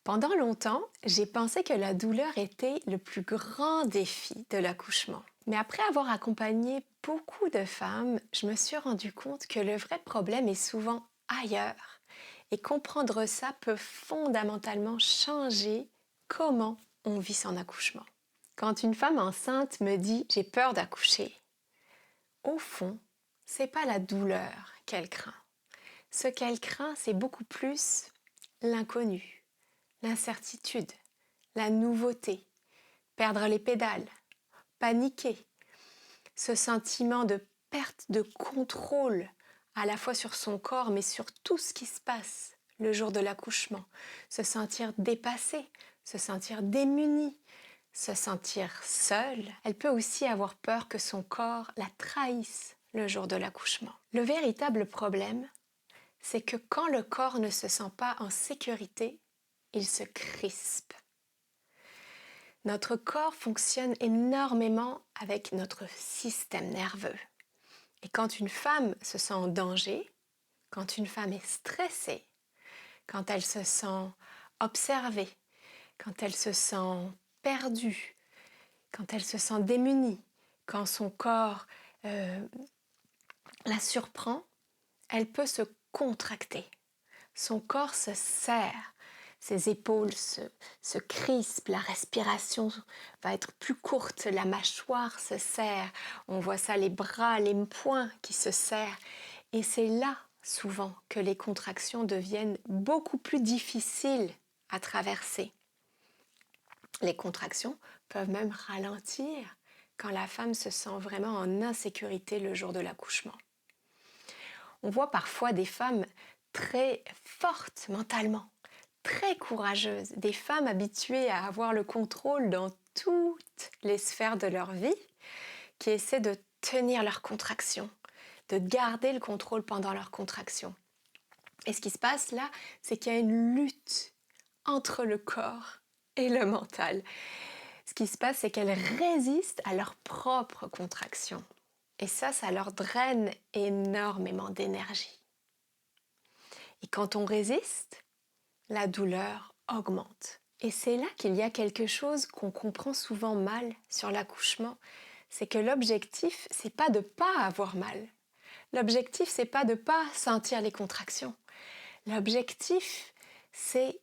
Pendant longtemps, j'ai pensé que la douleur était le plus grand défi de l'accouchement. Mais après avoir accompagné beaucoup de femmes, je me suis rendu compte que le vrai problème est souvent ailleurs. Et comprendre ça peut fondamentalement changer comment on vit son accouchement. Quand une femme enceinte me dit j'ai peur d'accoucher, au fond, c'est pas la douleur qu'elle craint. Ce qu'elle craint, c'est beaucoup plus l'inconnu, l'incertitude, la nouveauté, perdre les pédales, paniquer, ce sentiment de perte de contrôle à la fois sur son corps mais sur tout ce qui se passe le jour de l'accouchement, se sentir dépassée, se sentir démunie, se sentir seule. Elle peut aussi avoir peur que son corps la trahisse le jour de l'accouchement. Le véritable problème, c'est que quand le corps ne se sent pas en sécurité, il se crispe. Notre corps fonctionne énormément avec notre système nerveux. Et quand une femme se sent en danger, quand une femme est stressée, quand elle se sent observée, quand elle se sent perdue, quand elle se sent démunie, quand son corps la surprend, elle peut se contracter. Son corps se serre, ses épaules se crispent, la respiration va être plus courte, la mâchoire se serre, on voit ça, les bras, les poings qui se serrent. Et c'est là, souvent, que les contractions deviennent beaucoup plus difficiles à traverser. Les contractions peuvent même ralentir quand la femme se sent vraiment en insécurité le jour de l'accouchement. On voit parfois des femmes très fortes mentalement, très courageuses, des femmes habituées à avoir le contrôle dans toutes les sphères de leur vie, qui essaient de tenir leurs contractions, de garder le contrôle pendant leurs contractions. Et ce qui se passe là, c'est qu'il y a une lutte entre le corps et le mental. Ce qui se passe, c'est qu'elles résistent à leurs propres contractions. Et ça leur draine énormément d'énergie. Et quand on résiste, la douleur augmente. Et c'est là qu'il y a quelque chose qu'on comprend souvent mal sur l'accouchement, c'est que l'objectif, c'est pas de pas avoir mal. L'objectif, c'est pas de pas sentir les contractions. L'objectif, c'est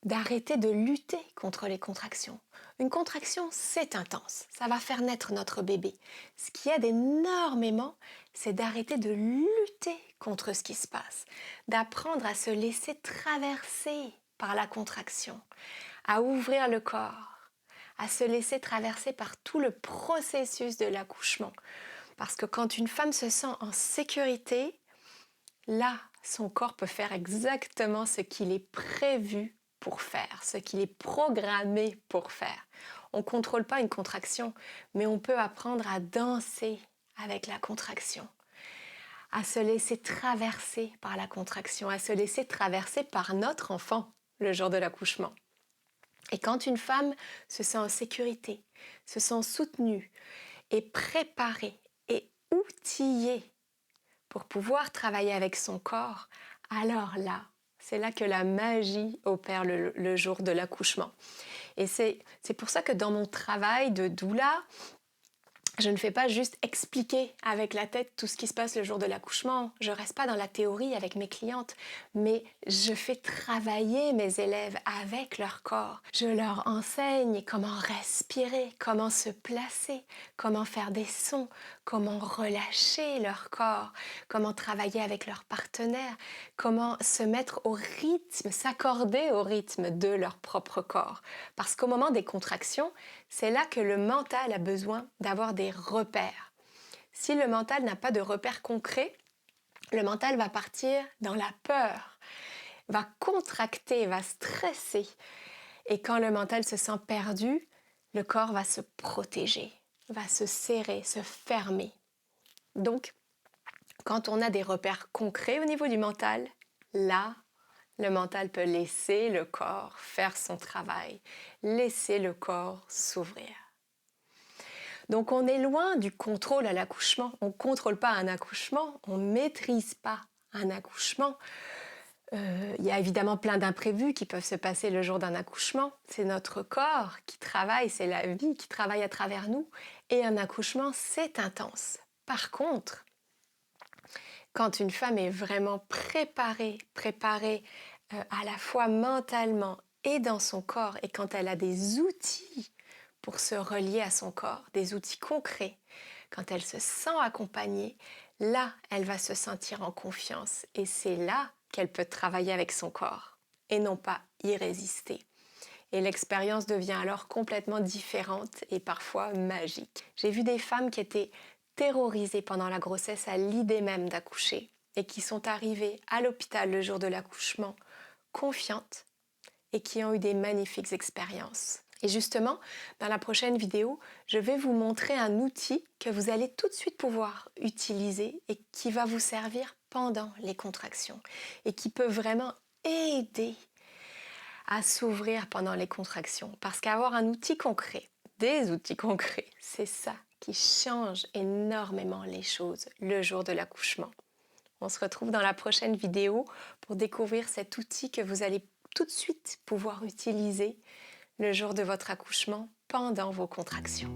d'arrêter de lutter contre les contractions. Une contraction, c'est intense. Ça va faire naître notre bébé. Ce qui aide énormément, c'est d'arrêter de lutter contre ce qui se passe, d'apprendre à se laisser traverser par la contraction, à ouvrir le corps, à se laisser traverser par tout le processus de l'accouchement. Parce que quand une femme se sent en sécurité, là, son corps peut faire exactement ce qu'il est prévu pour faire, ce qu'il est programmé pour faire. On ne contrôle pas une contraction, mais on peut apprendre à danser avec la contraction, à se laisser traverser par la contraction, à se laisser traverser par notre enfant le jour de l'accouchement. Et quand une femme se sent en sécurité, se sent soutenue et préparée et outillée pour pouvoir travailler avec son corps, alors là, c'est là que la magie opère le jour de l'accouchement. Et c'est pour ça que dans mon travail de doula, je ne fais pas juste expliquer avec la tête tout ce qui se passe le jour de l'accouchement. Je ne reste pas dans la théorie avec mes clientes, mais je fais travailler mes élèves avec leur corps. Je leur enseigne comment respirer, comment se placer, comment faire des sons, comment relâcher leur corps, comment travailler avec leur partenaire, comment se mettre au rythme, s'accorder au rythme de leur propre corps. Parce qu'au moment des contractions, c'est là que le mental a besoin d'avoir des repères. Si le mental n'a pas de repères concrets, le mental va partir dans la peur, va contracter, va stresser. Et quand le mental se sent perdu, le corps va se protéger, va se serrer, se fermer. Donc, quand on a des repères concrets au niveau du mental, là, le mental peut laisser le corps faire son travail, laisser le corps s'ouvrir. Donc on est loin du contrôle à l'accouchement. On ne contrôle pas un accouchement, on ne maîtrise pas un accouchement. Il y a évidemment plein d'imprévus qui peuvent se passer le jour d'un accouchement. C'est notre corps qui travaille, c'est la vie qui travaille à travers nous. Et un accouchement, c'est intense. Par contre, quand une femme est vraiment préparée à la fois mentalement et dans son corps, et quand elle a des outils pour se relier à son corps, des outils concrets, quand elle se sent accompagnée, là, elle va se sentir en confiance. Et c'est là qu'elle peut travailler avec son corps et non pas y résister. Et l'expérience devient alors complètement différente et parfois magique. J'ai vu des femmes qui étaient terrorisées pendant la grossesse à l'idée même d'accoucher et qui sont arrivées à l'hôpital le jour de l'accouchement confiantes et qui ont eu des magnifiques expériences. Et justement, dans la prochaine vidéo, je vais vous montrer un outil que vous allez tout de suite pouvoir utiliser et qui va vous servir pendant les contractions et qui peut vraiment aider à s'ouvrir pendant les contractions. Parce qu'avoir un outil concret, des outils concrets, c'est ça qui change énormément les choses le jour de l'accouchement. On se retrouve dans la prochaine vidéo pour découvrir cet outil que vous allez tout de suite pouvoir utiliser le jour de votre accouchement pendant vos contractions.